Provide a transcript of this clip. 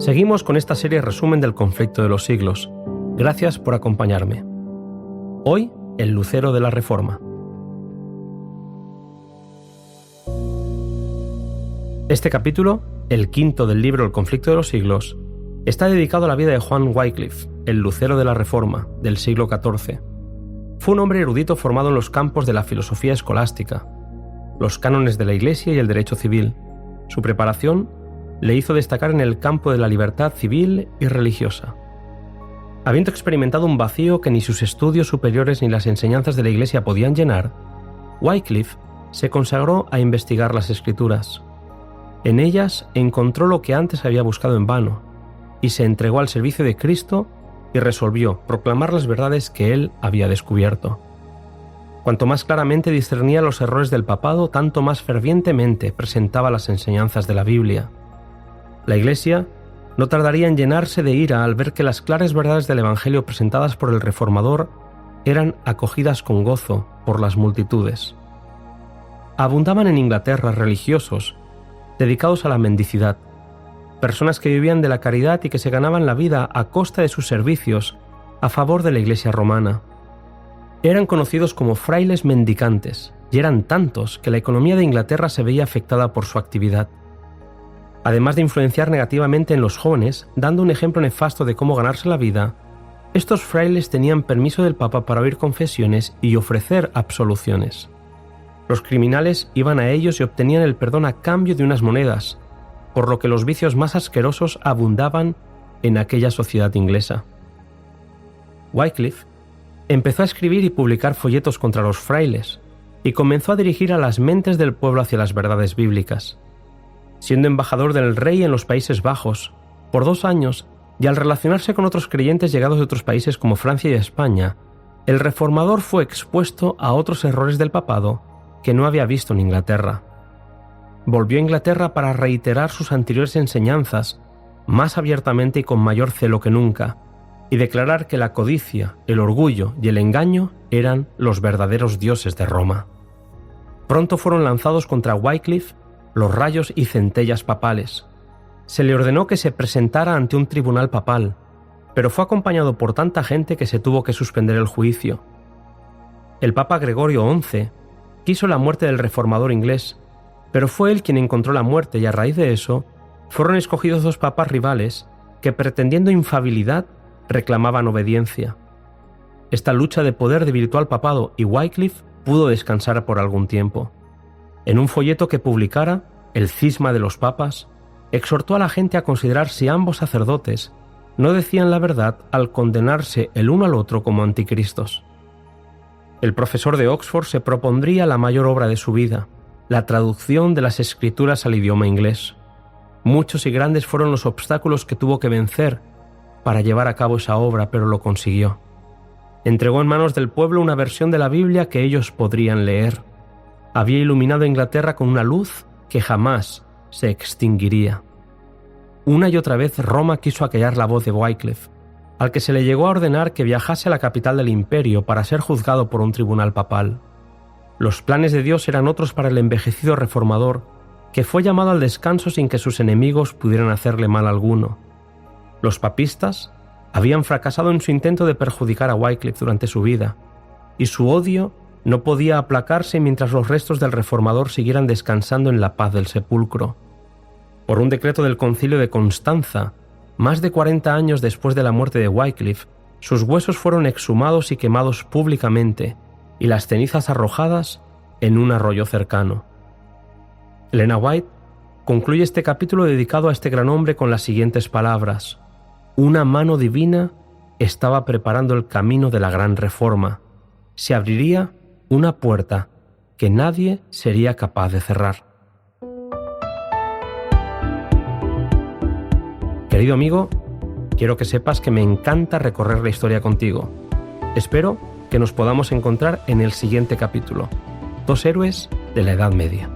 Seguimos con esta serie resumen del conflicto de los siglos. Gracias por acompañarme. Hoy, el lucero de la Reforma. Este capítulo, el quinto del libro El conflicto de los siglos, está dedicado a la vida de Juan Wycliffe, el lucero de la Reforma, del siglo XIV. Fue un hombre erudito formado en los campos de la filosofía escolástica, los cánones de la Iglesia y el derecho civil. Su preparación le hizo destacar en el campo de la libertad civil y religiosa. Habiendo experimentado un vacío que ni sus estudios superiores ni las enseñanzas de la Iglesia podían llenar, Wycliffe se consagró a investigar las Escrituras. En ellas encontró lo que antes había buscado en vano, y se entregó al servicio de Cristo y resolvió proclamar las verdades que él había descubierto. Cuanto más claramente discernía los errores del papado, tanto más fervientemente presentaba las enseñanzas de la Biblia. La Iglesia no tardaría en llenarse de ira al ver que las claras verdades del Evangelio presentadas por el Reformador eran acogidas con gozo por las multitudes. Abundaban en Inglaterra religiosos dedicados a la mendicidad, personas que vivían de la caridad y que se ganaban la vida a costa de sus servicios a favor de la Iglesia romana. Eran conocidos como frailes mendicantes, y eran tantos que la economía de Inglaterra se veía afectada por su actividad. Además de influenciar negativamente en los jóvenes, dando un ejemplo nefasto de cómo ganarse la vida, estos frailes tenían permiso del Papa para oír confesiones y ofrecer absoluciones. Los criminales iban a ellos y obtenían el perdón a cambio de unas monedas, por lo que los vicios más asquerosos abundaban en aquella sociedad inglesa. Wycliffe empezó a escribir y publicar folletos contra los frailes y comenzó a dirigir a las mentes del pueblo hacia las verdades bíblicas. Siendo embajador del rey en los Países Bajos por 2 años y al relacionarse con otros creyentes llegados de otros países como Francia y España, el reformador fue expuesto a otros errores del papado que no había visto en Inglaterra. Volvió a Inglaterra para reiterar sus anteriores enseñanzas más abiertamente y con mayor celo que nunca, y declarar que la codicia, el orgullo y el engaño eran los verdaderos dioses de Roma. Pronto fueron lanzados contra Wycliffe los rayos y centellas papales. Se le ordenó que se presentara ante un tribunal papal, pero fue acompañado por tanta gente que se tuvo que suspender el juicio. El Papa Gregorio XI quiso la muerte del reformador inglés, pero fue él quien encontró la muerte y a raíz de eso fueron escogidos 2 papas rivales que, pretendiendo infalibilidad, reclamaban obediencia. Esta lucha de poder debilitó al papado y Wycliffe pudo descansar por algún tiempo. En un folleto que publicara, El cisma de los papas, exhortó a la gente a considerar si ambos sacerdotes no decían la verdad al condenarse el uno al otro como anticristos. El profesor de Oxford se propondría la mayor obra de su vida, la traducción de las Escrituras al idioma inglés. Muchos y grandes fueron los obstáculos que tuvo que vencer para llevar a cabo esa obra, pero lo consiguió. Entregó en manos del pueblo una versión de la Biblia que ellos podrían leer. Había iluminado a Inglaterra con una luz que jamás se extinguiría. Una y otra vez Roma quiso acallar la voz de Wycliffe, al que se le llegó a ordenar que viajase a la capital del imperio para ser juzgado por un tribunal papal. Los planes de Dios eran otros para el envejecido reformador, que fue llamado al descanso sin que sus enemigos pudieran hacerle mal alguno. Los papistas habían fracasado en su intento de perjudicar a Wycliffe durante su vida, y su odio no podía aplacarse mientras los restos del reformador siguieran descansando en la paz del sepulcro. Por un decreto del Concilio de Constanza, más de 40 años después de la muerte de Wycliffe, sus huesos fueron exhumados y quemados públicamente, y las cenizas arrojadas en un arroyo cercano. Elena White concluye este capítulo dedicado a este gran hombre con las siguientes palabras: una mano divina estaba preparando el camino de la gran reforma. Se abriría una puerta que nadie sería capaz de cerrar. Querido amigo, quiero que sepas que me encanta recorrer la historia contigo. Espero que nos podamos encontrar en el siguiente capítulo. 2 héroes de la Edad Media.